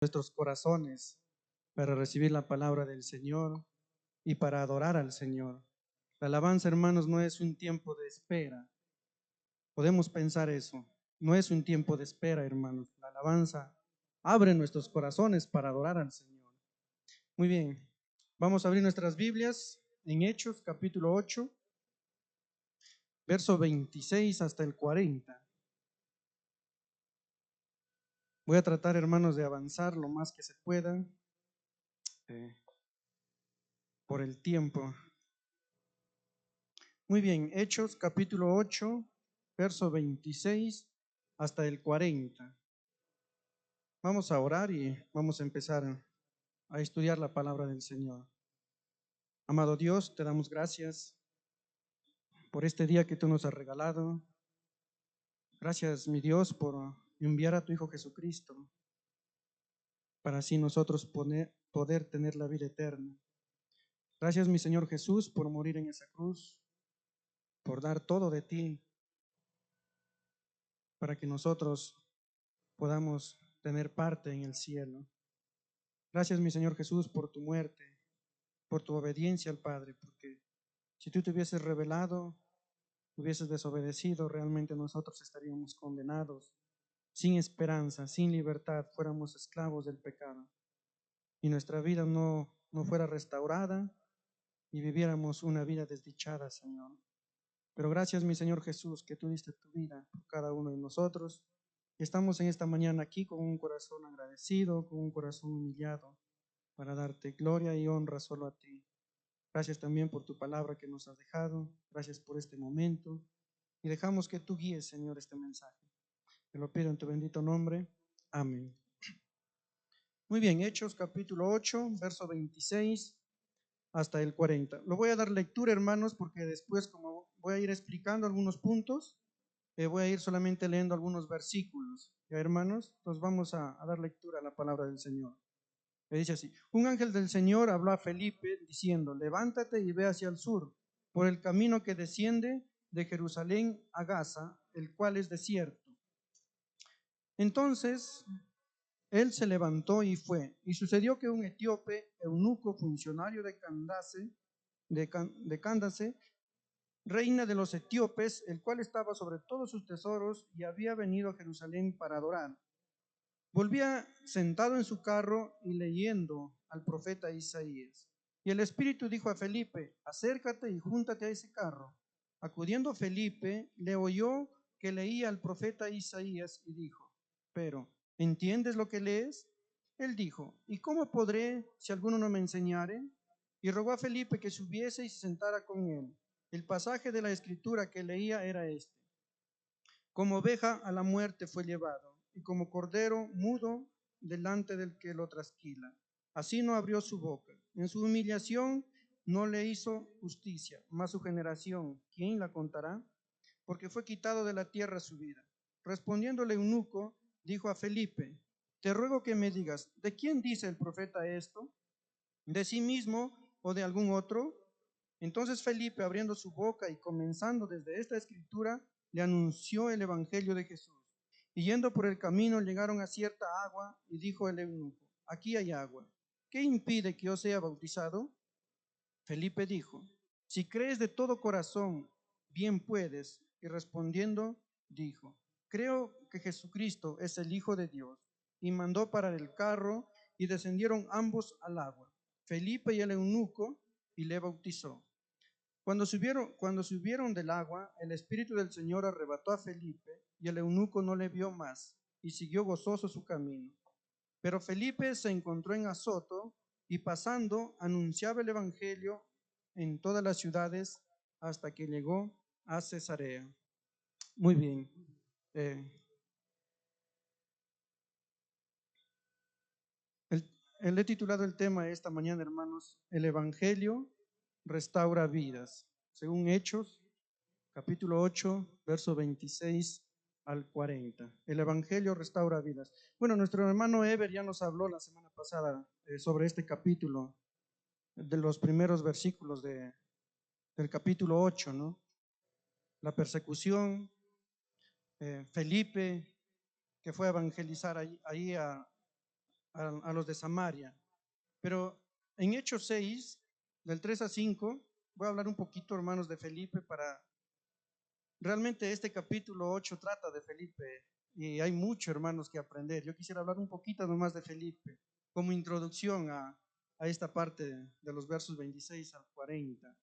Nuestros corazones para recibir la palabra del Señor y para adorar al Señor. La alabanza, hermanos, no es un tiempo de espera. Podemos pensar eso. No es un tiempo de espera, hermanos. La alabanza abre nuestros corazones para adorar al Señor. Muy bien. Vamos a abrir nuestras Biblias en Hechos, capítulo 8, verso 26 hasta el 40. Voy a tratar, hermanos, de avanzar lo más que se pueda por el tiempo. Muy bien, Hechos capítulo 8, verso 26 hasta el 40. Vamos a orar y vamos a empezar a estudiar la palabra del Señor. Amado Dios, te damos gracias por este día que tú nos has regalado. Gracias, mi Dios, por enviar a tu Hijo Jesucristo para así nosotros poder tener la vida eterna. Gracias, mi Señor Jesús, por morir en esa cruz, por dar todo de ti, para que nosotros podamos tener parte en el cielo. Gracias, mi Señor Jesús, por tu muerte, por tu obediencia al Padre, porque si tú te hubieses revelado, hubieses desobedecido, realmente nosotros estaríamos condenados, sin esperanza, sin libertad, fuéramos esclavos del pecado y nuestra vida no fuera restaurada y viviéramos una vida desdichada, Señor. Pero gracias, mi Señor Jesús, que tú diste tu vida por cada uno de nosotros. Estamos en esta mañana aquí con un corazón agradecido, con un corazón humillado, para darte gloria y honra solo a ti. Gracias también por tu palabra que nos has dejado. Gracias por este momento. Y dejamos que tú guíes, Señor, este mensaje. Te lo pido en tu bendito nombre. Amén. Muy bien, Hechos capítulo 8, verso 26 hasta el 40. Lo voy a dar lectura, hermanos, porque después, como voy a ir explicando algunos puntos, voy a ir solamente leyendo algunos versículos. ¿Ya, hermanos? Entonces vamos a dar lectura a la palabra del Señor. Le dice así: un ángel del Señor habló a Felipe diciendo: levántate y ve hacia el sur, por el camino que desciende de Jerusalén a Gaza, el cual es desierto. Entonces él se levantó y fue. Y sucedió que un etíope, eunuco, funcionario de Candace, reina de los etíopes, el cual estaba sobre todos sus tesoros y había venido a Jerusalén para adorar, volvía sentado en su carro y leyendo al profeta Isaías. Y el Espíritu dijo a Felipe: acércate y júntate a ese carro. Acudiendo Felipe, le oyó que leía al profeta Isaías y dijo: pero, ¿entiendes lo que lees? Él dijo: ¿y cómo podré si alguno no me enseñare? Y rogó a Felipe que subiese y se sentara con él. El pasaje de la escritura que leía era este: como oveja a la muerte fue llevado, y como cordero mudo delante del que lo trasquila. Así no abrió su boca. En su humillación no le hizo justicia, mas su generación, ¿quién la contará? Porque fue quitado de la tierra su vida. Respondiéndole eunuco, dijo a Felipe: te ruego que me digas, ¿de quién dice el profeta esto? ¿De sí mismo o de algún otro? Entonces Felipe, abriendo su boca y comenzando desde esta escritura, le anunció el evangelio de Jesús. Y yendo por el camino llegaron a cierta agua y dijo el eunuco: aquí hay agua. ¿Qué impide que yo sea bautizado? Felipe dijo: si crees de todo corazón, bien puedes. Y respondiendo, dijo: creo que Jesucristo es el Hijo de Dios. Y mandó parar el carro y descendieron ambos al agua, Felipe y el eunuco, y le bautizó. Cuando subieron del agua, el Espíritu del Señor arrebató a Felipe, y el eunuco no le vio más, y siguió gozoso su camino. Pero Felipe se encontró en Azoto, y pasando, anunciaba el Evangelio en todas las ciudades hasta que llegó a Cesarea. Muy bien. Eh, He titulado el tema esta mañana, hermanos: el Evangelio restaura vidas, según Hechos capítulo 8, verso 26 al 40. El Evangelio restaura vidas. Bueno, nuestro hermano Ever ya nos habló la semana pasada sobre este capítulo, de los primeros versículos del capítulo 8, ¿no? La persecución, Felipe, que fue a evangelizar ahí a los de Samaria. Pero en Hechos 6, del 3 a 5, voy a hablar un poquito, hermanos, de Felipe para... Realmente este capítulo 8 trata de Felipe y hay mucho, hermanos, que aprender. Yo quisiera hablar un poquito nomás de Felipe como introducción a esta parte de los versos 26 al 40.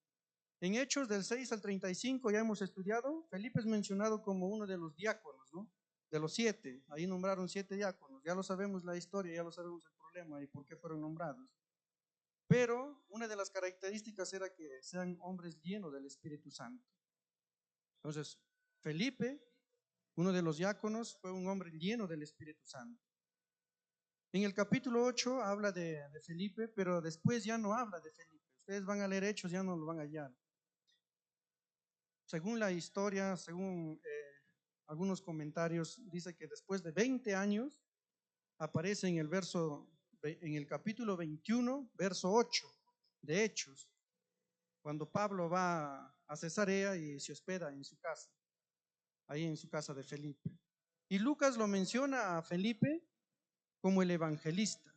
En Hechos del 6 al 35 ya hemos estudiado, Felipe es mencionado como uno de los diáconos, ¿no? De los 7, ahí nombraron 7 diáconos, ya lo sabemos la historia, ya lo sabemos el problema y por qué fueron nombrados. Pero una de las características era que sean hombres llenos del Espíritu Santo. Entonces, Felipe, uno de los diáconos, fue un hombre lleno del Espíritu Santo. En el capítulo 8 habla de Felipe, pero después ya no habla de Felipe. Ustedes van a leer Hechos, ya no lo van a hallar. Según la historia, según algunos comentarios, dice que después de 20 años aparece en el capítulo 21, verso 8 de Hechos, cuando Pablo va a Cesarea y se hospeda en su casa, ahí en su casa de Felipe. Y Lucas lo menciona a Felipe como el evangelista,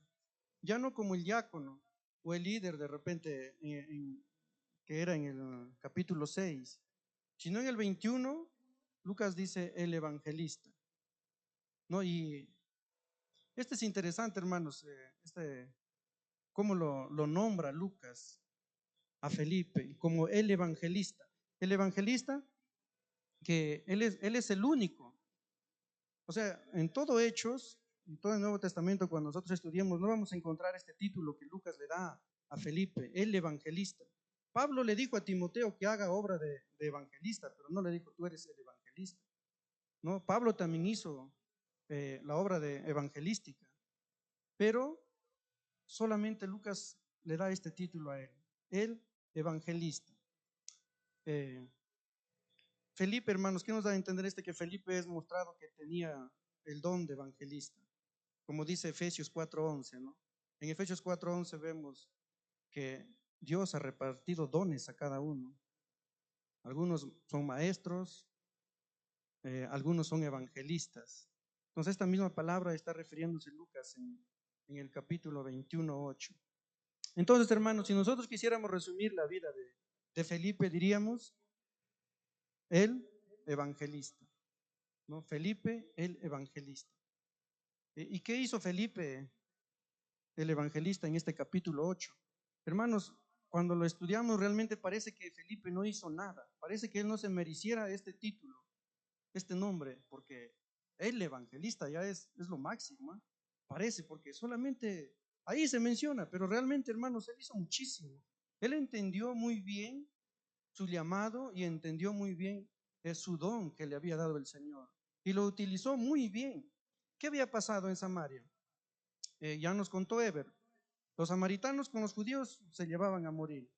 ya no como el diácono o el líder de repente que era en el capítulo 6, sino en el 21, Lucas dice el evangelista, ¿no? Y este es interesante, hermanos, cómo lo nombra Lucas a Felipe como el evangelista. El evangelista que él es el único. O sea, en todo Hechos, en todo el Nuevo Testamento, cuando nosotros estudiamos, no vamos a encontrar este título que Lucas le da a Felipe, el evangelista. Pablo le dijo a Timoteo que haga obra de evangelista, pero no le dijo, tú eres el evangelista. ¿No? Pablo también hizo la obra de evangelística, pero solamente Lucas le da este título a él, el evangelista. Eh, Felipe, hermanos, ¿qué nos da a entender que Felipe es mostrado que tenía el don de evangelista? Como dice Efesios 4:11, ¿no? En Efesios 4:11 vemos que Dios ha repartido dones a cada uno. Algunos son maestros, algunos son evangelistas. Entonces esta misma palabra está refiriéndose Lucas en el capítulo 21:8. Entonces, hermanos, si nosotros quisiéramos resumir la vida de Felipe, diríamos el evangelista, ¿no? Felipe el evangelista. ¿Y qué hizo Felipe el evangelista en este capítulo 8? Hermanos, cuando lo estudiamos realmente parece que Felipe no hizo nada, parece que él no se mereciera este título, este nombre, porque el evangelista ya es lo máximo, ¿eh? Parece, porque solamente ahí se menciona, pero realmente, hermanos, él hizo muchísimo. Él entendió muy bien su llamado y entendió muy bien su don que le había dado el Señor y lo utilizó muy bien. ¿Qué había pasado en Samaria? Ya nos contó Eber. Los samaritanos con los judíos se llevaban a morir.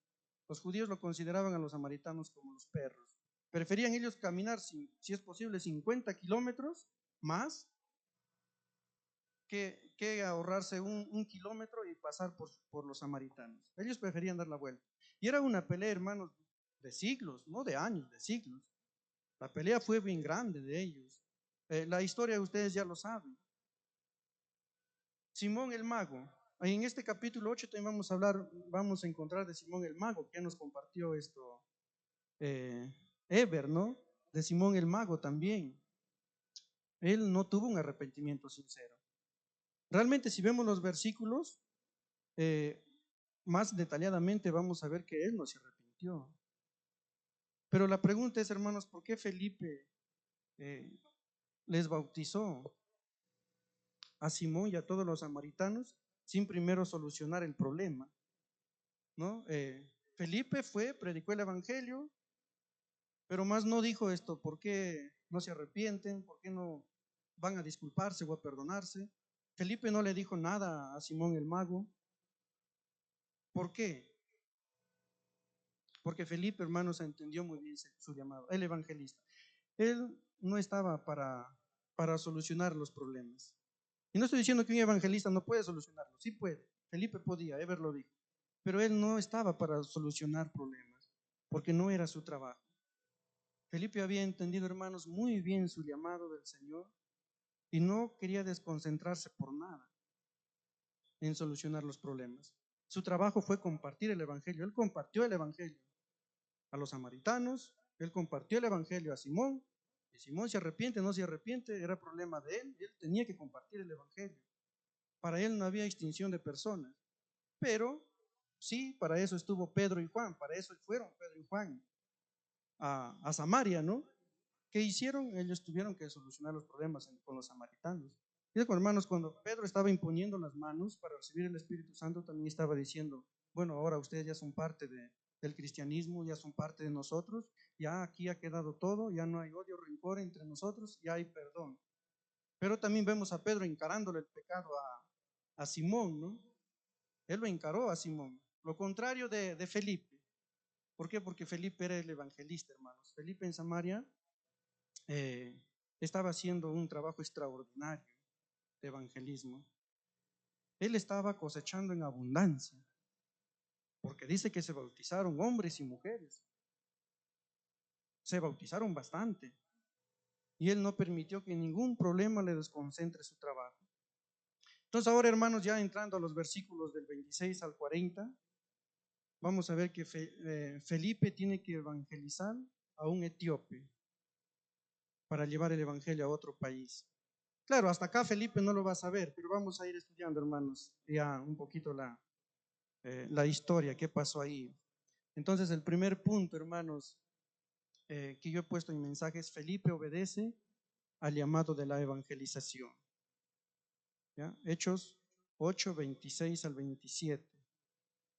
Los judíos lo consideraban a los samaritanos como los perros. Preferían ellos caminar, si es posible, 50 kilómetros más que ahorrarse un kilómetro y pasar por los samaritanos. Ellos preferían dar la vuelta. Y era una pelea, hermanos, de siglos, no de años, de siglos. La pelea fue bien grande de ellos. La historia ustedes ya lo saben. Simón el mago. En este capítulo 8 también vamos a hablar, vamos a encontrar de Simón el mago, que nos compartió esto, Eber, ¿no? De Simón el mago también. Él no tuvo un arrepentimiento sincero. Realmente, si vemos los versículos, eh, más detalladamente vamos a ver que él no se arrepintió. Pero la pregunta es, hermanos, ¿por qué Felipe les bautizó a Simón y a todos los samaritanos sin primero solucionar el problema? ¿No? Felipe fue, predicó el evangelio, pero más no dijo esto, ¿por qué no se arrepienten? ¿Por qué no van a disculparse o a perdonarse? Felipe no le dijo nada a Simón el mago. ¿Por qué? Porque Felipe, hermanos, entendió muy bien su llamado, el evangelista. Él no estaba para solucionar los problemas. Y no estoy diciendo que un evangelista no puede solucionarlo, sí puede. Felipe podía, Eber lo dijo. Pero él no estaba para solucionar problemas, porque no era su trabajo. Felipe había entendido, hermanos, muy bien su llamado del Señor y no quería desconcentrarse por nada. en solucionar los problemas. Su trabajo fue compartir el Evangelio. Él compartió el Evangelio a los samaritanos, él compartió el Evangelio a Simón, y Simón se arrepiente, no se arrepiente, era problema de él tenía que compartir el Evangelio. Para él no había extinción de personas, pero sí, para eso estuvo Pedro y Juan, para eso fueron Pedro y Juan a Samaria, ¿no? ¿Qué hicieron? Ellos tuvieron que solucionar los problemas con los samaritanos. Y hermanos, cuando Pedro estaba imponiendo las manos para recibir el Espíritu Santo, también estaba diciendo, bueno, ahora ustedes ya son parte del cristianismo, ya son parte de nosotros, ya aquí ha quedado todo, ya no hay odio, rencor entre nosotros, ya hay perdón. Pero también vemos a Pedro encarándole el pecado a Simón, ¿no? Él lo encaró a Simón, lo contrario de Felipe. ¿Por qué? Porque Felipe era el evangelista, hermanos. Felipe en Samaria eh, estaba haciendo un trabajo extraordinario de evangelismo. Él estaba cosechando en abundancia, porque dice que se bautizaron hombres y mujeres. Se bautizaron bastante. Y él no permitió que ningún problema le desconcentre su trabajo. Entonces ahora, hermanos, ya entrando a los versículos del 26 al 40, vamos a ver que Felipe tiene que evangelizar a un etíope para llevar el evangelio a otro país. Claro, hasta acá Felipe no lo va a saber, pero vamos a ir estudiando, hermanos, ya un poquito la historia, qué pasó ahí. Entonces, el primer punto, hermanos, que yo he puesto en mensajes, Felipe obedece al llamado de la evangelización. ¿Ya? Hechos 8, 26 al 27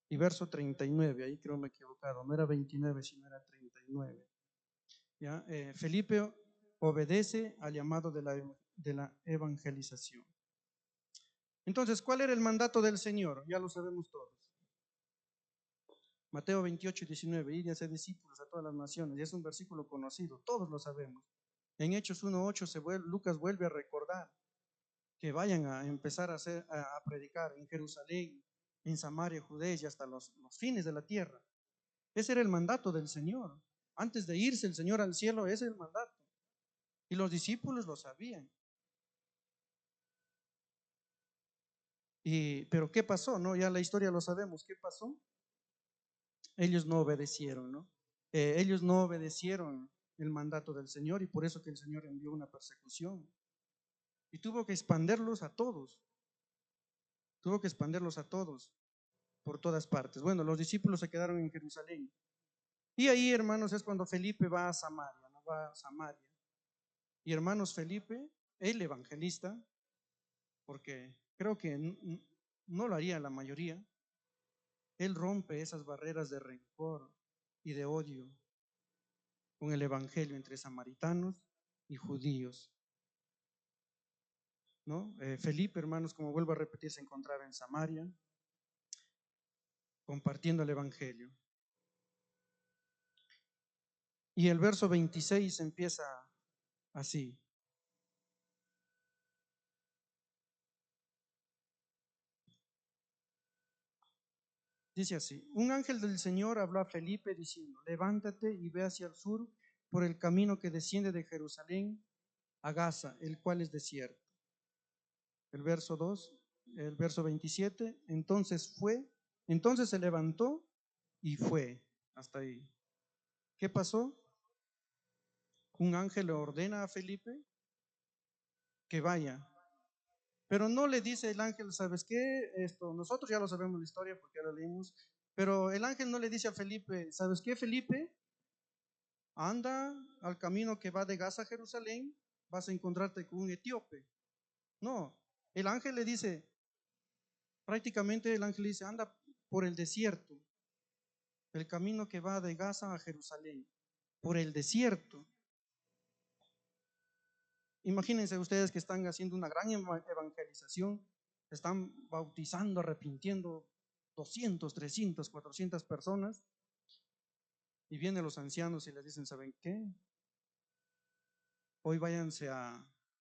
y verso 39, ahí creo me he equivocado, no era 29, sino era 39. ¿Ya? Felipe obedece al llamado de la evangelización. Entonces, ¿cuál era el mandato del Señor? Ya lo sabemos todos. Mateo 28, 19, id y hacer discípulos a todas las naciones. Y es un versículo conocido, todos lo sabemos. En Hechos 1, 8, Lucas vuelve a recordar que vayan a empezar a predicar en Jerusalén, en Samaria, Judea y hasta los fines de la tierra. Ese era el mandato del Señor. Antes de irse el Señor al cielo, ese es el mandato. Y los discípulos lo sabían. Pero ¿qué pasó? ¿No? Ya la historia lo sabemos. ¿Qué pasó? Ellos no obedecieron, ¿no? Ellos no obedecieron el mandato del Señor y por eso que el Señor envió una persecución. Y tuvo que expanderlos a todos. Tuvo que expanderlos a todos por todas partes. Bueno, los discípulos se quedaron en Jerusalén. Y ahí, hermanos, es cuando Felipe va a Samaria, ¿no? Va a Samaria. Y hermanos, Felipe, el evangelista, porque creo que no lo haría la mayoría, él rompe esas barreras de rencor y de odio con el evangelio entre samaritanos y judíos, ¿no? Felipe, hermanos, como vuelvo a repetir, se encontraba en Samaria compartiendo el evangelio. Y el verso 26 empieza así. Dice así: un ángel del Señor habló a Felipe diciendo, levántate y ve hacia el sur por el camino que desciende de Jerusalén a Gaza, el cual es desierto. El verso 2, el verso 27, entonces se levantó y fue. Hasta ahí. ¿Qué pasó? Un ángel le ordena a Felipe que vaya. Pero no le dice el ángel, ¿sabes qué? Nosotros ya lo sabemos la historia porque ya lo leímos, pero el ángel no le dice a Felipe, ¿sabes qué, Felipe? Anda al camino que va de Gaza a Jerusalén, vas a encontrarte con un etíope. No, el ángel le dice, prácticamente el ángel le dice, anda por el desierto, el camino que va de Gaza a Jerusalén, por el desierto. Imagínense ustedes que están haciendo una gran evangelización, están bautizando, arrepintiendo 200, 300, 400 personas y vienen los ancianos y les dicen, ¿saben qué? Hoy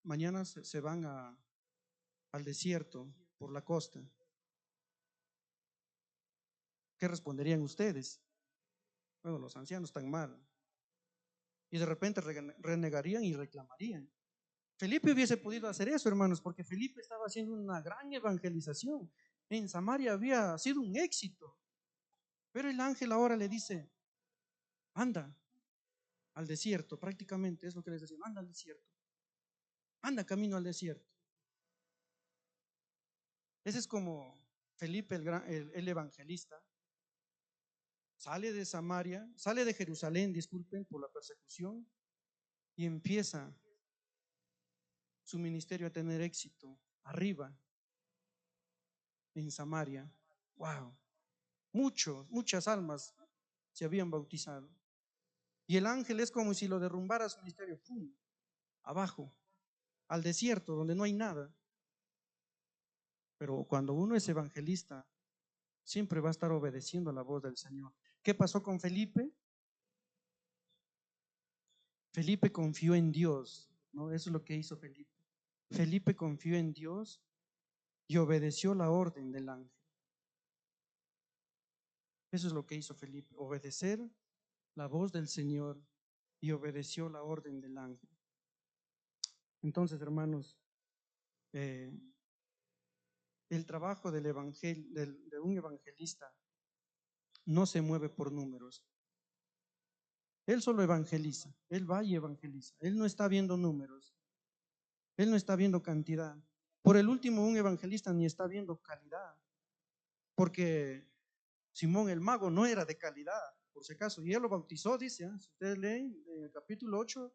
mañana se van al desierto por la costa. ¿Qué responderían ustedes? Bueno, los ancianos están mal. Y de repente renegarían y reclamarían. Felipe hubiese podido hacer eso, hermanos, porque Felipe estaba haciendo una gran evangelización. En Samaria había sido un éxito. Pero el ángel ahora le dice, anda al desierto, prácticamente es lo que les decía, anda al desierto, anda camino al desierto. Ese es como Felipe el evangelista, sale de Samaria, sale de Jerusalén, disculpen, por la persecución, y empieza su ministerio a tener éxito arriba en Samaria. Wow, muchas almas se habían bautizado. Y el ángel es como si lo derrumbara su ministerio, ¡pum!, abajo, al desierto, donde no hay nada. Pero cuando uno es evangelista, siempre va a estar obedeciendo a la voz del Señor. ¿Qué pasó con Felipe? Felipe confió en Dios, ¿no? Eso es lo que hizo Felipe. Felipe confió en Dios y obedeció la orden del ángel. Eso es lo que hizo Felipe, obedecer la voz del Señor y obedeció la orden del ángel. Entonces, hermanos, eh, el trabajo del de un evangelista no se mueve por números. Él solo evangeliza, él va y evangeliza. Él no está viendo números, él no está viendo cantidad. Por el último, un evangelista ni está viendo calidad, porque Simón el mago no era de calidad, por si acaso, y él lo bautizó, dice, si ustedes leen en el capítulo 8,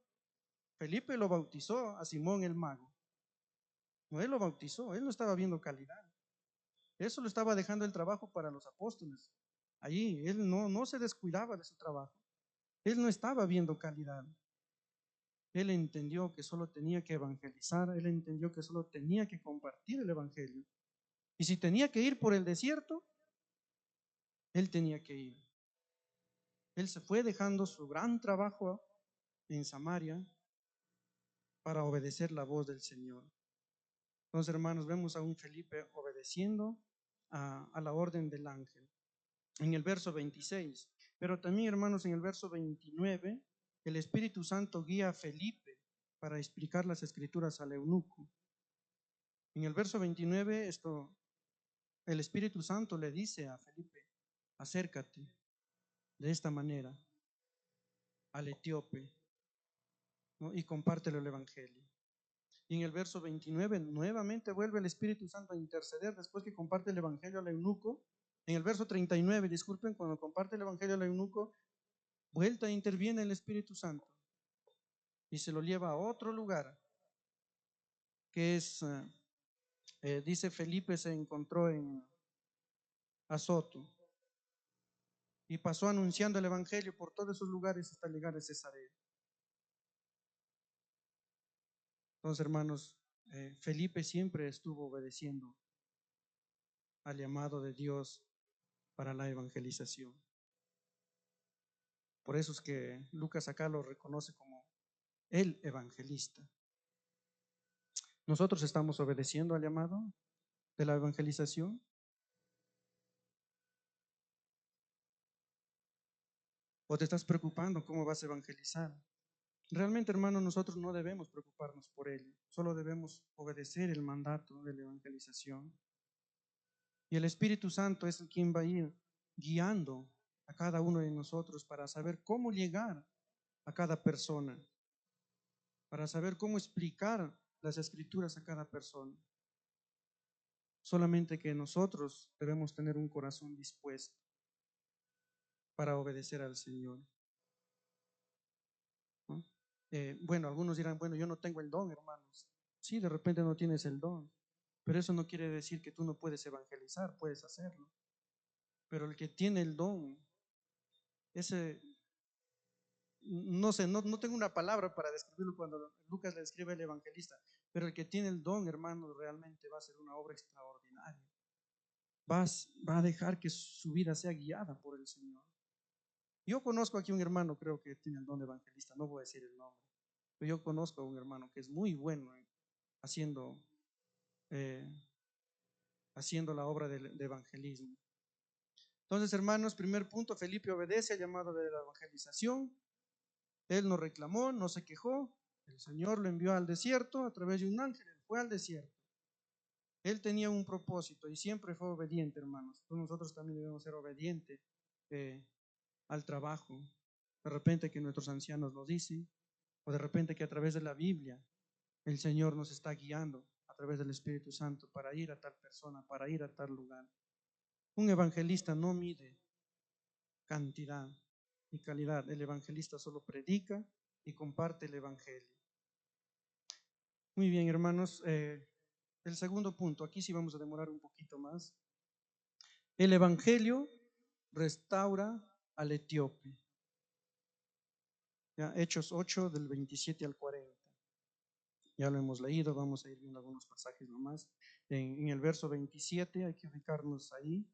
Felipe lo bautizó a Simón el mago. No, él lo bautizó, él no estaba viendo calidad. Eso lo estaba dejando el trabajo para los apóstoles. Allí, él no se descuidaba de su trabajo. Él no estaba viendo calidad. Él entendió que solo tenía que evangelizar, él entendió que solo tenía que compartir el evangelio. Y si tenía que ir por el desierto, él tenía que ir. Él se fue dejando su gran trabajo en Samaria para obedecer la voz del Señor. Entonces, hermanos, vemos a un Felipe obedeciendo a la orden del ángel. En el verso 26, pero también, hermanos, en el verso 29, el Espíritu Santo guía a Felipe para explicar las escrituras al eunuco. En el verso 29, el Espíritu Santo le dice a Felipe, acércate de esta manera al etíope, ¿no?, y compártelo el Evangelio. Y en el verso 29 nuevamente vuelve el Espíritu Santo a interceder después que comparte el Evangelio al eunuco. En el verso 39, disculpen, cuando comparte el Evangelio al eunuco, vuelta interviene el Espíritu Santo y se lo lleva a otro lugar, que es, dice Felipe se encontró en Azoto y pasó anunciando el Evangelio por todos esos lugares hasta llegar a Cesarea. Entonces, hermanos, Felipe siempre estuvo obedeciendo al llamado de Dios para la evangelización. Por eso es que Lucas acá lo reconoce como el evangelista. ¿Nosotros estamos obedeciendo al llamado de la evangelización? ¿O te estás preocupando cómo vas a evangelizar? Realmente, hermano, nosotros no debemos preocuparnos por ello, solo debemos obedecer el mandato de la evangelización. Y el Espíritu Santo es el quien va a ir guiando a cada uno de nosotros para saber cómo llegar a cada persona, para saber cómo explicar las escrituras a cada persona. Solamente que nosotros debemos tener un corazón dispuesto para obedecer al Señor, ¿no? Bueno, algunos dirán, bueno, yo no tengo el don, hermanos. Sí, de repente no tienes el don, pero eso no quiere decir que tú no puedes evangelizar, puedes hacerlo. Pero el que tiene el don, ese, no sé, no tengo una palabra para describirlo cuando Lucas le describe al evangelista, pero el que tiene el don, hermano, realmente va a hacer una obra extraordinaria. Va a dejar que su vida sea guiada por el Señor. Yo conozco aquí un hermano, creo que tiene el don de evangelista, no voy a decir el nombre, pero yo conozco a un hermano que es muy bueno haciendo, eh, haciendo la obra de evangelismo. Entonces, hermanos, primer punto, Felipe obedece al llamado de la evangelización. Él no reclamó, no se quejó. El Señor lo envió al desierto a través de un ángel. Él fue al desierto. Él tenía un propósito y siempre fue obediente, hermanos. Entonces nosotros también debemos ser obedientes eh, al trabajo. De repente que nuestros ancianos lo dicen, o de repente que a través de la Biblia el Señor nos está guiando a través del Espíritu Santo para ir a tal persona, para ir a tal lugar. Un evangelista no mide cantidad y calidad. El evangelista solo predica y comparte el evangelio. Muy bien, hermanos. El segundo punto, aquí sí vamos a demorar un poquito más. El evangelio restaura al etíope. Ya, Hechos 8 del 27 al 40. Ya lo hemos leído, vamos a ir viendo algunos pasajes nomás. En el verso 27 hay que ubicarnos ahí.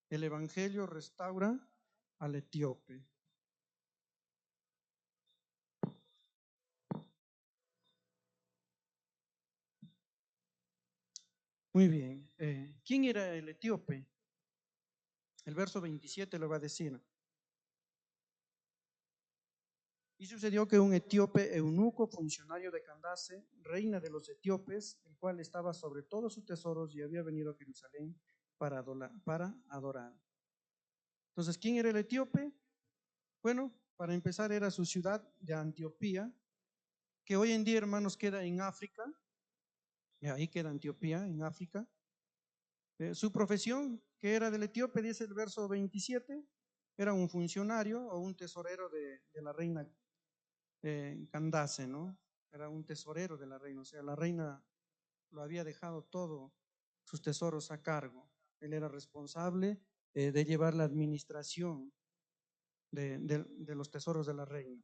El evangelio restaura al etíope. Muy bien. ¿Quién era el etíope? El verso 27 lo va a decir. Y sucedió que un etíope eunuco, funcionario de Candace, reina de los etíopes, el cual estaba sobre todos sus tesoros y había venido a Jerusalén para adorar. Entonces, ¿quién era el etíope? Bueno, para empezar era su ciudad de Antioquía, que hoy en día, hermanos, queda en África. Y ahí queda Antioquía, en África. Su profesión, que era del etíope, dice el verso 27, era un funcionario o un tesorero de la reina Candace, ¿no? Era un tesorero de la reina, o sea, la reina lo había dejado todo, sus tesoros a cargo. Él era responsable de llevar la administración de los tesoros de la reina.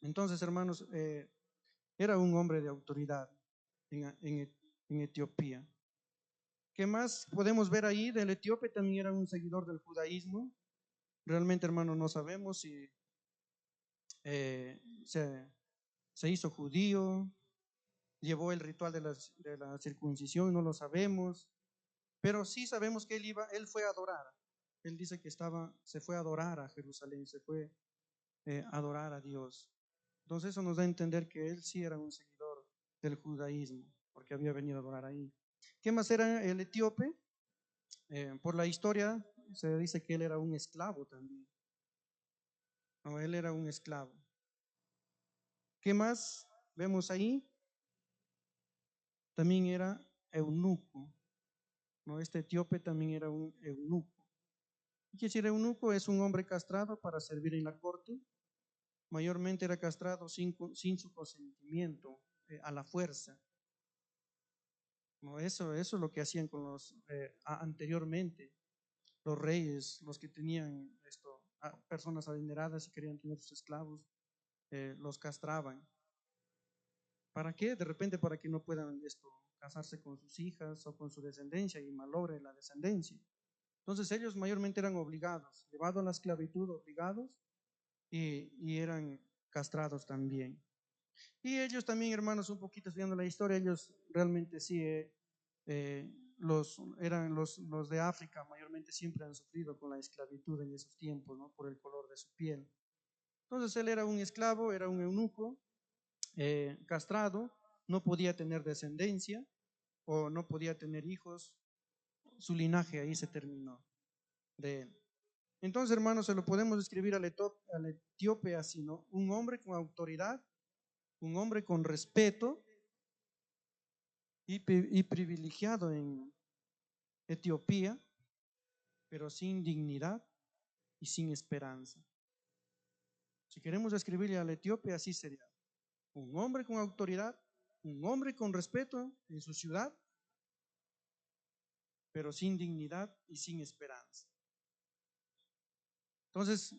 Entonces, hermanos, era un hombre de autoridad en Etiopía. ¿Qué más podemos ver ahí? Del etíope también era un seguidor del judaísmo. Realmente, hermanos, no sabemos si eh, se, se hizo judío, llevó el ritual de la circuncisión, no lo sabemos, pero sí sabemos que él fue a adorar. Él dice que se fue a adorar a Jerusalén, se fue a adorar a Dios. Entonces eso nos da a entender que él sí era un seguidor del judaísmo, porque había venido a adorar ahí. ¿Qué más era el etíope? Por la historia se dice que él era un esclavo también. No, él era un esclavo. ¿Qué más vemos ahí? También era eunuco. ¿No? Este etíope también era un eunuco. ¿Qué quiere decir eunuco? Es un hombre castrado para servir en la corte. Mayormente era castrado sin su consentimiento, a la fuerza. ¿No? Eso es lo que hacían con los anteriormente. Los reyes, los que tenían personas adineradas y querían tener sus esclavos, los castraban. ¿Para qué? De repente para que no puedan casarse con sus hijas o con su descendencia y malogre la descendencia. Entonces ellos mayormente eran obligados, llevados a la esclavitud, obligados, y eran castrados también. Y ellos también, hermanos, un poquito estudiando la historia, ellos realmente sí, eran los de África, mayormente siempre han sufrido con la esclavitud en esos tiempos, ¿no? Por el color de su piel. Entonces él era un esclavo, era un eunuco, castrado, no podía tener descendencia o no podía tener hijos, su linaje ahí se terminó de él. Entonces, hermanos, se lo podemos describir al etíope así, ¿no? Un hombre con autoridad, un hombre con respeto y privilegiado en Etiopía, pero sin dignidad y sin esperanza. Si queremos describirle al etíope, así sería. Un hombre con autoridad, un hombre con respeto en su ciudad, pero sin dignidad y sin esperanza. Entonces,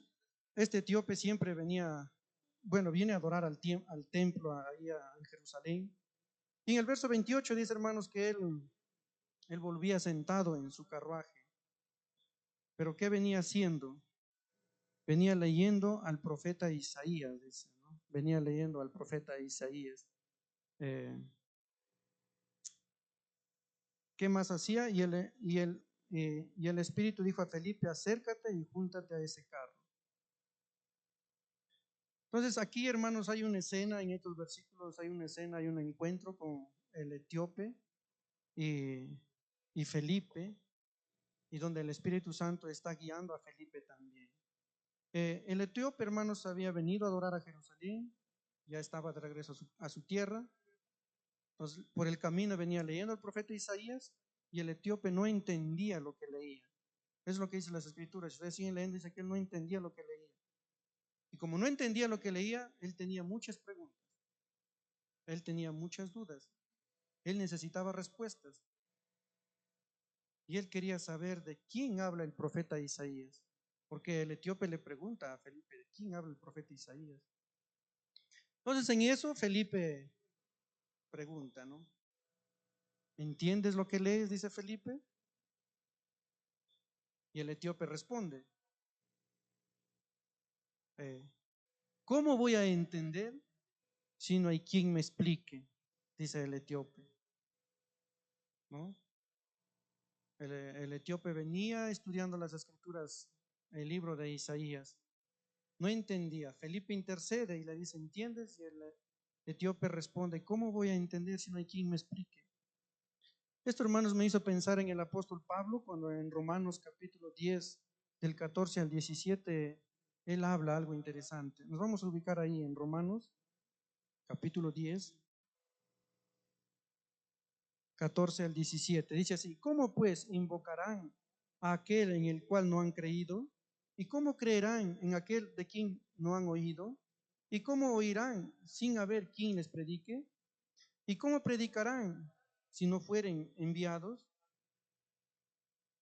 este etíope siempre viene a adorar al templo ahí en Jerusalén. Y en el verso 28 dice, hermanos, que él volvía sentado en su carruaje. Pero ¿qué venía haciendo? Venía leyendo al profeta Isaías, dice, ¿no? Venía leyendo al profeta Isaías. Eh, ¿Qué más hacía? Y el Espíritu dijo a Felipe, acércate y júntate a ese carro. Entonces aquí, hermanos, hay una escena, en estos versículos hay una escena, hay un encuentro con el etíope y, y Felipe, y donde el Espíritu Santo está guiando a Felipe también. El etíope, hermanos, había venido a adorar a Jerusalén, ya estaba de regreso a su tierra. Entonces, por el camino venía leyendo el profeta Isaías y el etíope no entendía lo que leía. Es lo que dice las escrituras. Si ustedes siguen leyendo, dice que él no entendía lo que leía. Y como no entendía lo que leía, él tenía muchas preguntas. Él tenía muchas dudas. Él necesitaba respuestas. Y él quería saber de quién habla el profeta Isaías. Porque el etíope le pregunta a Felipe, ¿de quién habla el profeta Isaías? Entonces en eso Felipe pregunta, ¿no? ¿Entiendes lo que lees? Dice Felipe. Y el etíope responde, eh, ¿cómo voy a entender si no hay quien me explique? Dice el etíope, ¿no? El etíope venía estudiando las escrituras, el libro de Isaías. No entendía. Felipe intercede y le dice, ¿entiendes? Y el etíope responde, ¿cómo voy a entender si no hay quien me explique? Esto, hermanos, me hizo pensar en el apóstol Pablo, cuando en Romanos capítulo 10, del 14 al 17, él habla algo interesante. Nos vamos a ubicar ahí en Romanos capítulo 10, 14 al 17. Dice así, ¿cómo pues invocarán a aquel en el cual no han creído? ¿Y cómo creerán en aquel de quien no han oído? ¿Y cómo oirán sin haber quien les predique? ¿Y cómo predicarán si no fueren enviados?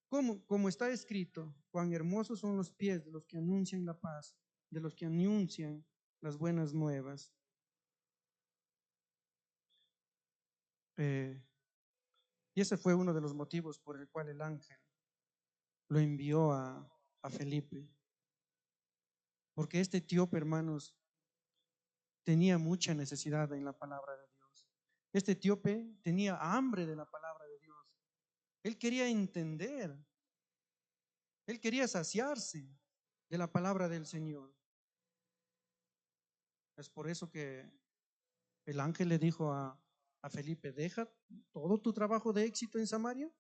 Como está escrito, cuán hermosos son los pies de los que anuncian la paz, de los que anuncian las buenas nuevas. Eh, y ese fue uno de los motivos por el cual el ángel lo envió a Felipe. Porque este etíope, hermanos, tenía mucha necesidad en la palabra de Dios. Este etíope tenía hambre de la palabra de Dios. Él quería entender, él quería saciarse de la palabra del Señor. Es por eso que el ángel le dijo a Felipe, deja todo tu trabajo de éxito en Samaria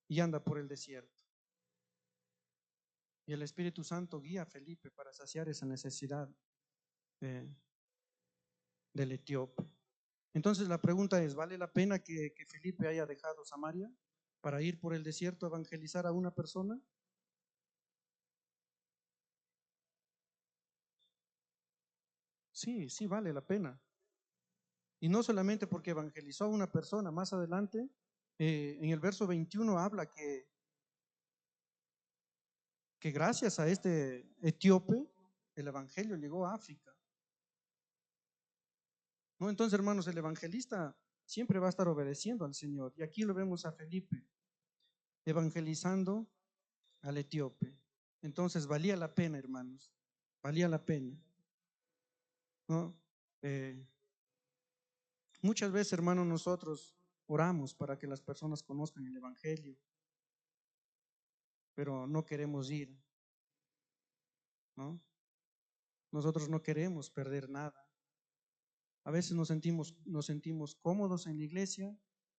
y anda por el desierto. Y el Espíritu Santo guía a Felipe para saciar esa necesidad eh, del etíope. Entonces la pregunta es, ¿vale la pena que Felipe haya dejado Samaria para ir por el desierto a evangelizar a una persona? Sí, sí vale la pena. Y no solamente porque evangelizó a una persona, más adelante, en el verso 21 habla que gracias a este etíope, el evangelio llegó a África. ¿No? Entonces, hermanos, el evangelista siempre va a estar obedeciendo al Señor. Y aquí lo vemos a Felipe evangelizando al etíope. Entonces, valía la pena, hermanos, valía la pena, ¿no? Eh, Muchas veces, hermanos, nosotros oramos para que las personas conozcan el evangelio, pero no queremos ir, ¿no? Nosotros no queremos perder nada. A veces nos sentimos cómodos en la iglesia,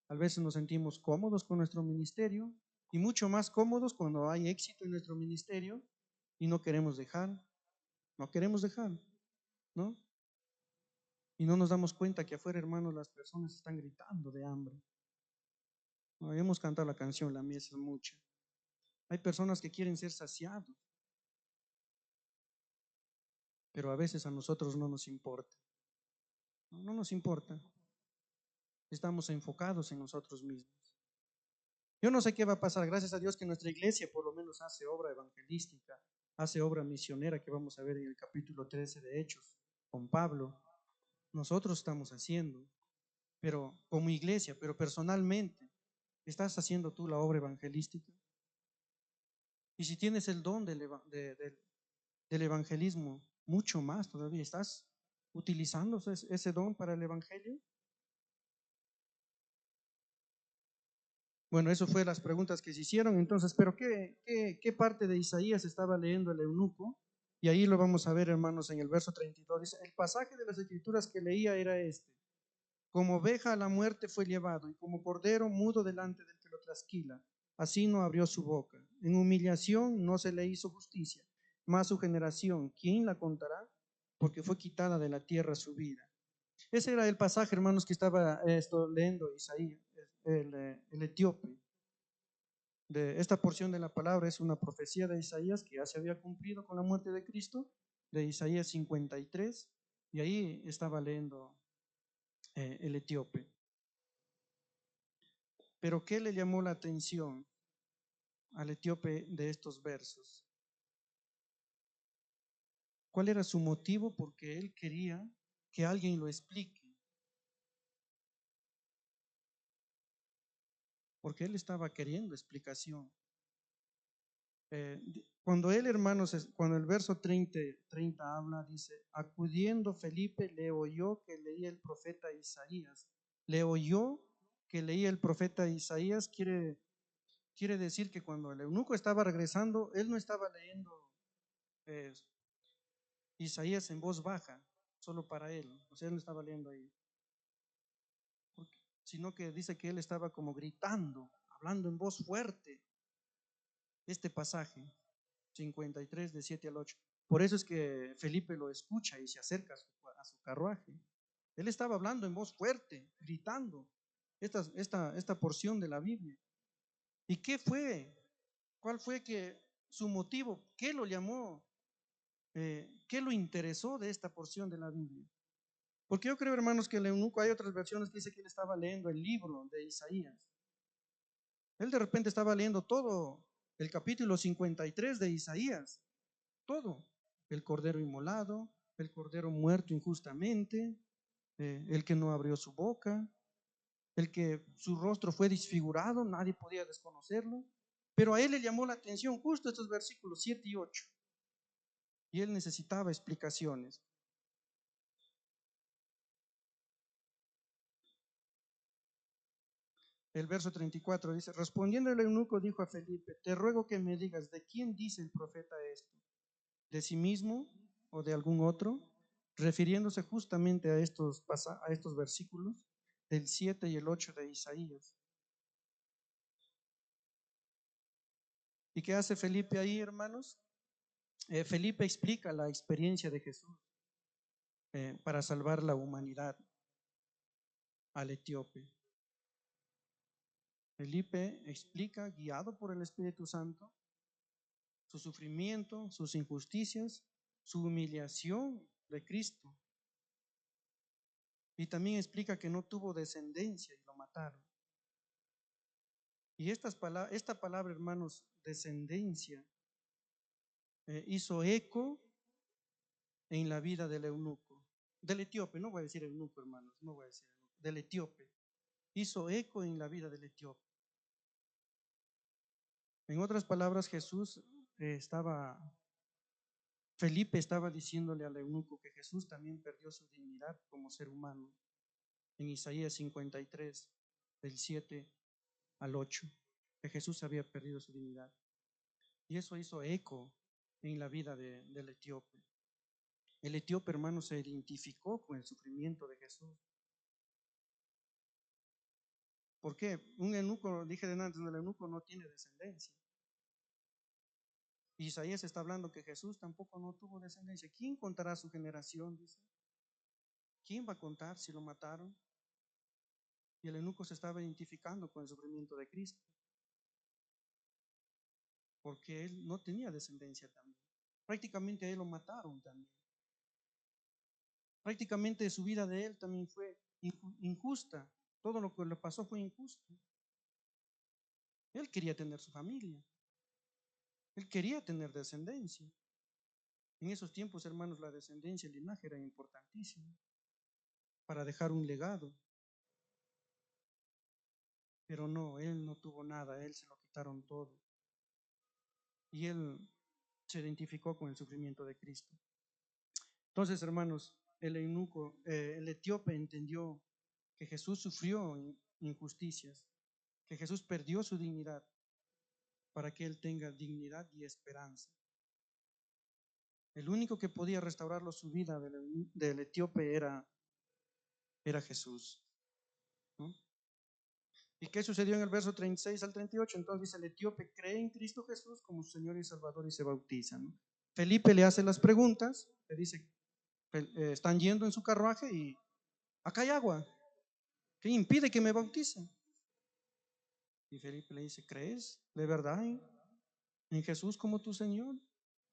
a veces nos sentimos cómodos con nuestro ministerio y mucho más cómodos cuando hay éxito en nuestro ministerio y no queremos dejar, no queremos dejar, ¿no? Y no nos damos cuenta que afuera, hermanos, las personas están gritando de hambre. ¿No? Hemos cantado la canción, la mesa es mucha. Hay personas que quieren ser saciados, pero a veces a nosotros no nos importa. No, no nos importa. Estamos enfocados en nosotros mismos. Yo no sé qué va a pasar. Gracias a Dios que nuestra iglesia por lo menos hace obra evangelística, hace obra misionera que vamos a ver en el capítulo 13 de Hechos con Pablo. Nosotros estamos haciendo, pero como iglesia, pero personalmente, ¿estás haciendo tú la obra evangelística? Y si tienes el don del evangelismo, mucho más todavía, ¿estás utilizando ese don para el evangelio? Bueno, eso fue las preguntas que se hicieron. Entonces, ¿pero qué parte de Isaías estaba leyendo el eunuco? Y ahí lo vamos a ver, hermanos, en el verso 32. Dice, el pasaje de las escrituras que leía era este. Como oveja a la muerte fue llevado, y como cordero mudo delante del que lo trasquila. Así no abrió su boca. En humillación no se le hizo justicia. Mas su generación, ¿quién la contará? Porque fue quitada de la tierra su vida. Ese era el pasaje, hermanos, que estaba leyendo Isaías, el etíope. De esta porción de la palabra es una profecía de Isaías que ya se había cumplido con la muerte de Cristo, de Isaías 53, y ahí estaba leyendo el etíope. Pero ¿qué le llamó la atención al etíope de estos versos? ¿Cuál era su motivo? Porque él quería que alguien lo explique, porque él estaba queriendo explicación. Cuando él, hermanos, cuando el verso 30 habla, dice, acudiendo Felipe le oyó que leía el profeta Isaías. Le oyó que leía el profeta Isaías, quiere decir que cuando el eunuco estaba regresando, él no estaba leyendo eh, Isaías en voz baja, solo para él, o sea, él no estaba leyendo ahí, sino que dice que él estaba como gritando, hablando en voz fuerte, este pasaje 53 de 7 al 8. Por eso es que Felipe lo escucha y se acerca a su carruaje. Él estaba hablando en voz fuerte, gritando esta porción de la Biblia. ¿Y qué fue? ¿Cuál fue que su motivo? ¿Qué lo llamó? ¿Qué lo interesó de esta porción de la Biblia? Porque yo creo, hermanos, que el eunuco, hay otras versiones que dice que él estaba leyendo el libro de Isaías. Él de repente estaba leyendo todo el capítulo 53 de Isaías, todo. El cordero inmolado, el cordero muerto injustamente, el que no abrió su boca, el que su rostro fue desfigurado, nadie podía desconocerlo. Pero a él le llamó la atención justo estos versículos 7 y 8. Y él necesitaba explicaciones. El verso 34 dice, respondiendo el eunuco dijo a Felipe, te ruego que me digas, ¿de quién dice el profeta esto? ¿De sí mismo o de algún otro? Refiriéndose justamente a estos versículos del 7 y el 8 de Isaías. ¿Y qué hace Felipe ahí, hermanos? Felipe explica la experiencia de Jesús para salvar la humanidad al etíope. Felipe explica, guiado por el Espíritu Santo, su sufrimiento, sus injusticias, su humillación de Cristo. Y también explica que no tuvo descendencia y lo mataron. Y esta palabra, hermanos, descendencia, hizo eco en la vida del eunuco, del etíope, no voy a decir eunuco, hermanos, no voy a decir eunuco, del etíope. Hizo eco en la vida del etíope. En otras palabras, Felipe estaba diciéndole al eunuco que Jesús también perdió su dignidad como ser humano. En Isaías 53, del 7 al 8, que Jesús había perdido su dignidad. Y eso hizo eco en la vida del etíope. El etíope, hermano, se identificó con el sufrimiento de Jesús. ¿Por qué? Un eunuco, dije de antes, el eunuco no tiene descendencia. Isaías está hablando que Jesús tampoco no tuvo descendencia. ¿Quién contará su generación? Dice. ¿Quién va a contar si lo mataron? Y el eunuco se estaba identificando con el sufrimiento de Cristo, porque él no tenía descendencia también. Prácticamente a él lo mataron también. Prácticamente su vida de él también fue injusta. Todo lo que le pasó fue injusto. Él quería tener su familia. Él quería tener descendencia. En esos tiempos, hermanos, la descendencia, el linaje era importantísimo para dejar un legado. Pero no, él no tuvo nada, él se lo quitaron todo. Y él se identificó con el sufrimiento de Cristo. Entonces, hermanos, el eunuco, el etíope entendió que Jesús sufrió injusticias, que Jesús perdió su dignidad para que él tenga dignidad y esperanza. El único que podía restaurarlo su vida del etíope era Jesús. ¿Y qué sucedió en el verso 36 al 38? Entonces dice, el etíope cree en Cristo Jesús como su Señor y Salvador y se bautiza, ¿no? Felipe le hace las preguntas, le dice, están yendo en su carruaje y acá hay agua, ¿qué impide que me bauticen? Y Felipe le dice, ¿crees de verdad en Jesús como tu Señor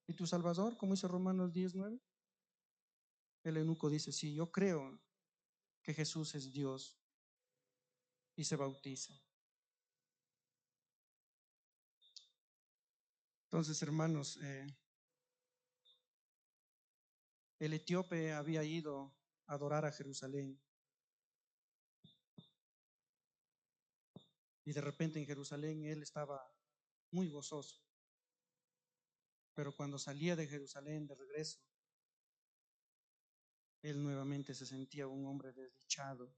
y tu Salvador, como dice Romanos 10:9? El eunuco dice, sí, yo creo que Jesús es Dios, y se bautiza. Entonces, hermanos, el etíope había ido a adorar a Jerusalén y de repente en Jerusalén él estaba muy gozoso, pero cuando salía de Jerusalén de regreso, él nuevamente se sentía un hombre desdichado,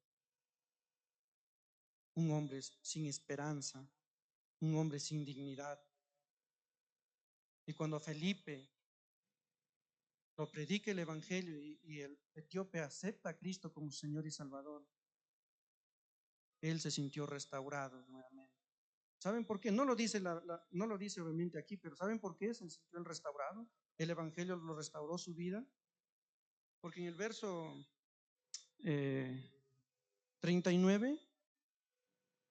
un hombre sin esperanza, un hombre sin dignidad. Y cuando Felipe lo predica el Evangelio y el etíope acepta a Cristo como Señor y Salvador, él se sintió restaurado nuevamente. ¿Saben por qué? No lo dice obviamente aquí, pero ¿saben por qué se sintió el restaurado? El Evangelio lo restauró su vida. Porque en el verso 39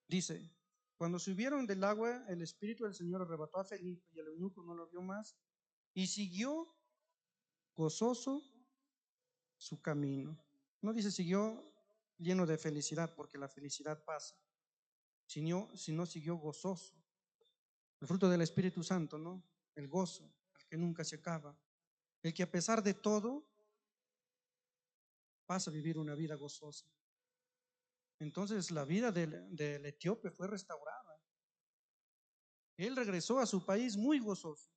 dice, cuando subieron del agua, el Espíritu del Señor arrebató a Felipe y el eunuco no lo vio más y siguió gozoso su camino. No dice siguió lleno de felicidad, porque la felicidad pasa, sino siguió gozoso. El fruto del Espíritu Santo, ¿no? El gozo, el que nunca se acaba, el que a pesar de todo pasa a vivir una vida gozosa. Entonces la vida del etíope fue restaurada. Él regresó a su país muy gozoso.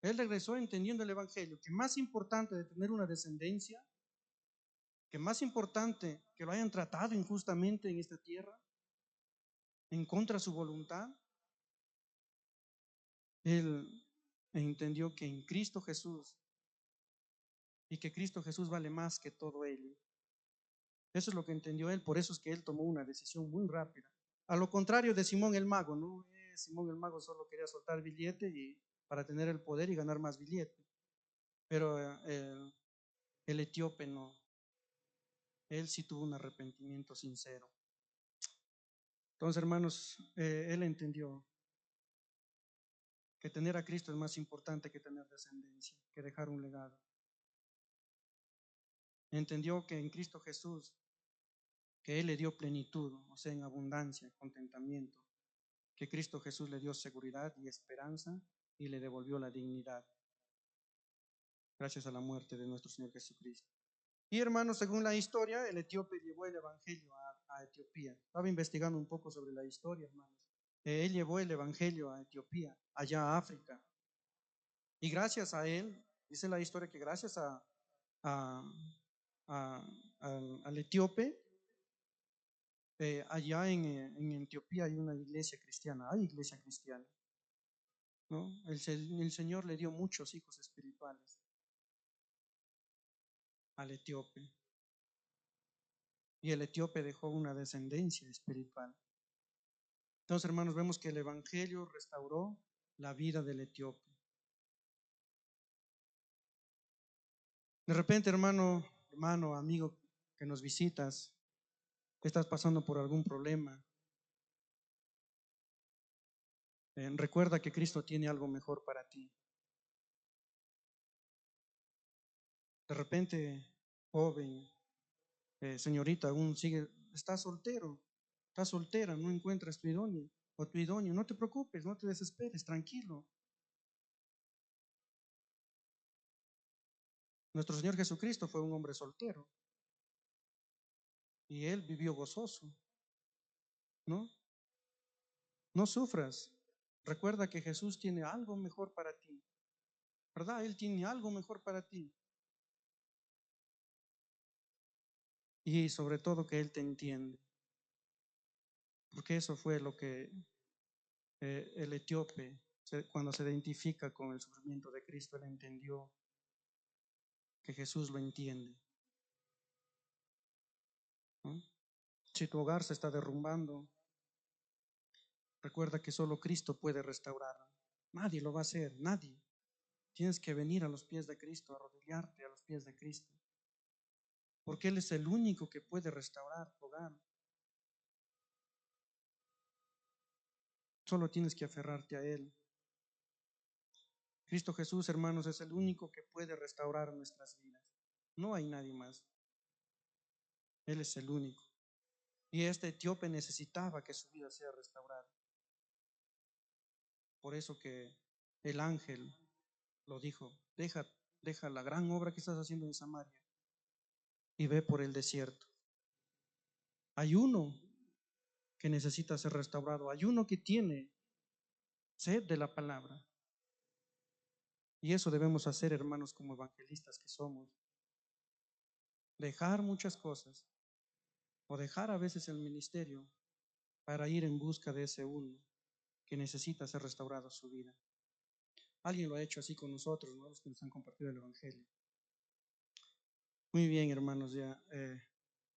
Él regresó entendiendo el Evangelio, que más importante de tener una descendencia, que más importante que lo hayan tratado injustamente en esta tierra, en contra de su voluntad, él entendió que en Cristo Jesús y que Cristo Jesús vale más que todo ello. Eso es lo que entendió él, por eso es que él tomó una decisión muy rápida. A lo contrario de Simón el Mago, ¿no? Simón el Mago solo quería soltar billete y, para tener el poder y ganar más billete. Pero el etíope no. Él sí tuvo un arrepentimiento sincero. Entonces, hermanos, él entendió que tener a Cristo es más importante que tener descendencia, que dejar un legado. Entendió que en Cristo Jesús, que Él le dio plenitud, o sea, en abundancia, contentamiento, que Cristo Jesús le dio seguridad y esperanza y le devolvió la dignidad, gracias a la muerte de nuestro Señor Jesucristo. Y hermanos, según la historia, el etíope llevó el evangelio a Etiopía. Estaba investigando un poco sobre la historia, hermanos. Él llevó el evangelio a Etiopía, allá a África. Y gracias a él, dice la historia que gracias a- al etíope, allá en Etiopía hay una iglesia cristiana, hay iglesia cristiana, ¿no? El Señor le dio muchos hijos espirituales al etíope. Y el etíope dejó una descendencia espiritual. Entonces, hermanos, vemos que el Evangelio restauró la vida del etíope. De repente, hermano, amigo que nos visitas, estás pasando por algún problema. Recuerda que Cristo tiene algo mejor para ti. De repente, joven, señorita, aún sigue, estás soltera, no encuentras tu idóneo o tu idóneo. No te preocupes, no te desesperes, tranquilo. Nuestro Señor Jesucristo fue un hombre soltero y él vivió gozoso, ¿no? No sufras. Recuerda que Jesús tiene algo mejor para ti, ¿verdad? Él tiene algo mejor para ti. Y sobre todo que Él te entiende. Porque eso fue lo que el etíope, cuando se identifica con el sufrimiento de Cristo, él entendió que Jesús lo entiende, ¿no? Si tu hogar se está derrumbando, Recuerda que solo Cristo puede restaurarlo. Nadie lo va a hacer, nadie. Tienes que venir a los pies de Cristo, arrodillarte a los pies de Cristo, porque Él es el único que puede restaurar tu hogar. Solo tienes que aferrarte a Él. Cristo Jesús, hermanos, es el único que puede restaurar nuestras vidas. No hay nadie más. Él es el único. Y este etíope necesitaba que su vida sea restaurada. Por eso que el ángel lo dijo: deja la gran obra que estás haciendo en Samaria y ve por el desierto. Hay uno que necesita ser restaurado, hay uno que tiene sed de la palabra. Y eso debemos hacer, hermanos, como evangelistas que somos. Dejar muchas cosas o dejar a veces el ministerio para ir en busca de ese uno que necesita ser restaurado su vida. Alguien lo ha hecho así con nosotros, ¿no? Los que nos han compartido el evangelio. Muy bien, hermanos, ya.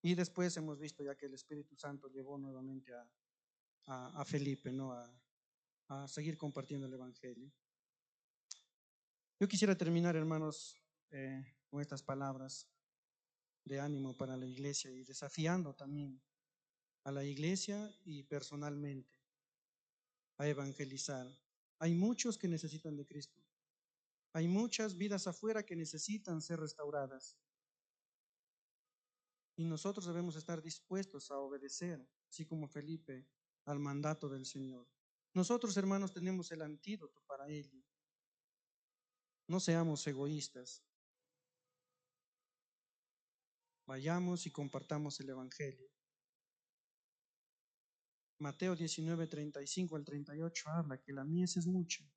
Y después hemos visto ya que el Espíritu Santo llevó nuevamente a Felipe, ¿no? A seguir compartiendo el evangelio. Yo quisiera terminar, hermanos, con estas palabras de ánimo para la iglesia y desafiando también a la iglesia y personalmente a evangelizar. Hay muchos que necesitan de Cristo. Hay muchas vidas afuera que necesitan ser restauradas. Y nosotros debemos estar dispuestos a obedecer, así como Felipe, al mandato del Señor. Nosotros, hermanos, tenemos el antídoto para ello. No seamos egoístas. Vayamos y compartamos el Evangelio. Mateo 19, 35 al 38 habla que la mies es mucha,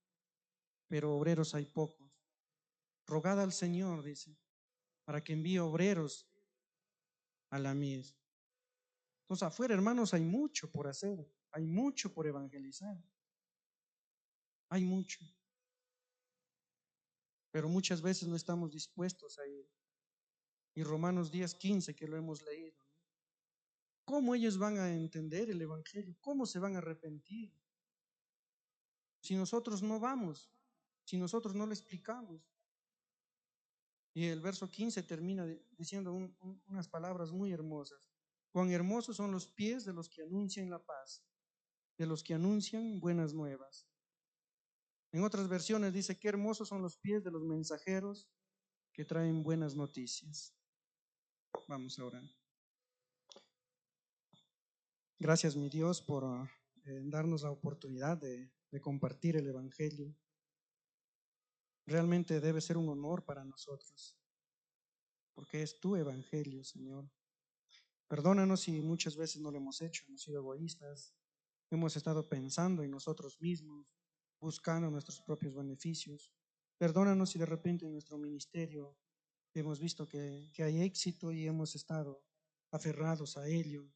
pero obreros hay pocos. Rogad al Señor, dice, para que envíe obreros a la mies. Entonces, afuera, hermanos, hay mucho por hacer, hay mucho por evangelizar, hay mucho. Pero muchas veces no estamos dispuestos a ir. Y Romanos 10:15, que lo hemos leído, ¿no? ¿Cómo ellos van a entender el Evangelio? ¿Cómo se van a arrepentir? Si nosotros no vamos, si nosotros no lo explicamos. Y el verso 15 termina diciendo unas palabras muy hermosas. Cuán hermosos son los pies de los que anuncian la paz, de los que anuncian buenas nuevas. En otras versiones dice: qué hermosos son los pies de los mensajeros que traen buenas noticias. Vamos a orar. Gracias, mi Dios, por darnos la oportunidad de compartir el Evangelio. Realmente debe ser un honor para nosotros, porque es tu Evangelio, Señor. Perdónanos si muchas veces no lo hemos hecho, hemos sido egoístas, hemos estado pensando en nosotros mismos, buscando nuestros propios beneficios. Perdónanos si de repente en nuestro ministerio hemos visto que hay éxito y hemos estado aferrados a ello.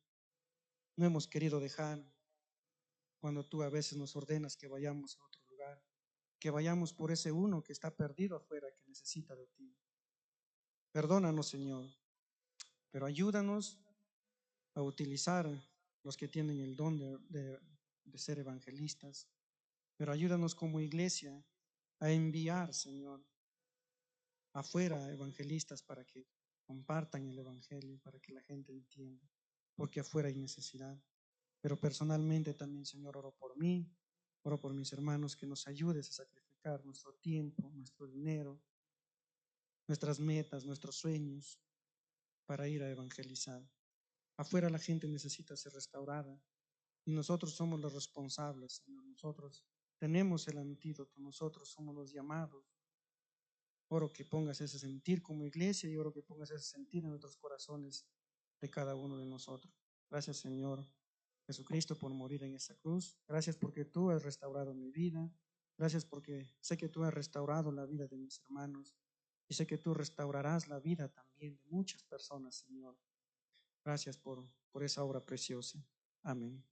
No hemos querido dejar cuando tú a veces nos ordenas que vayamos a otro lugar, que vayamos por ese uno que está perdido afuera, que necesita de ti. Perdónanos, Señor, pero ayúdanos a utilizar los que tienen el don de ser evangelistas, pero ayúdanos como iglesia a enviar, Señor, afuera evangelistas para que compartan el evangelio, para que la gente entienda, porque afuera hay necesidad. Pero personalmente también, Señor, oro por mí, oro por mis hermanos, que nos ayudes a sacrificar nuestro tiempo, nuestro dinero, nuestras metas, nuestros sueños, para ir a evangelizar. Afuera la gente necesita ser restaurada y nosotros somos los responsables, Señor. Nosotros tenemos el antídoto, nosotros somos los llamados. Oro que pongas ese sentir como iglesia y oro que pongas ese sentir en nuestros corazones de cada uno de nosotros. Gracias, Señor Jesucristo, por morir en esa cruz. Gracias porque tú has restaurado mi vida. Gracias porque sé que tú has restaurado la vida de mis hermanos y sé que tú restaurarás la vida también de muchas personas, Señor. Gracias por esa obra preciosa. Amén.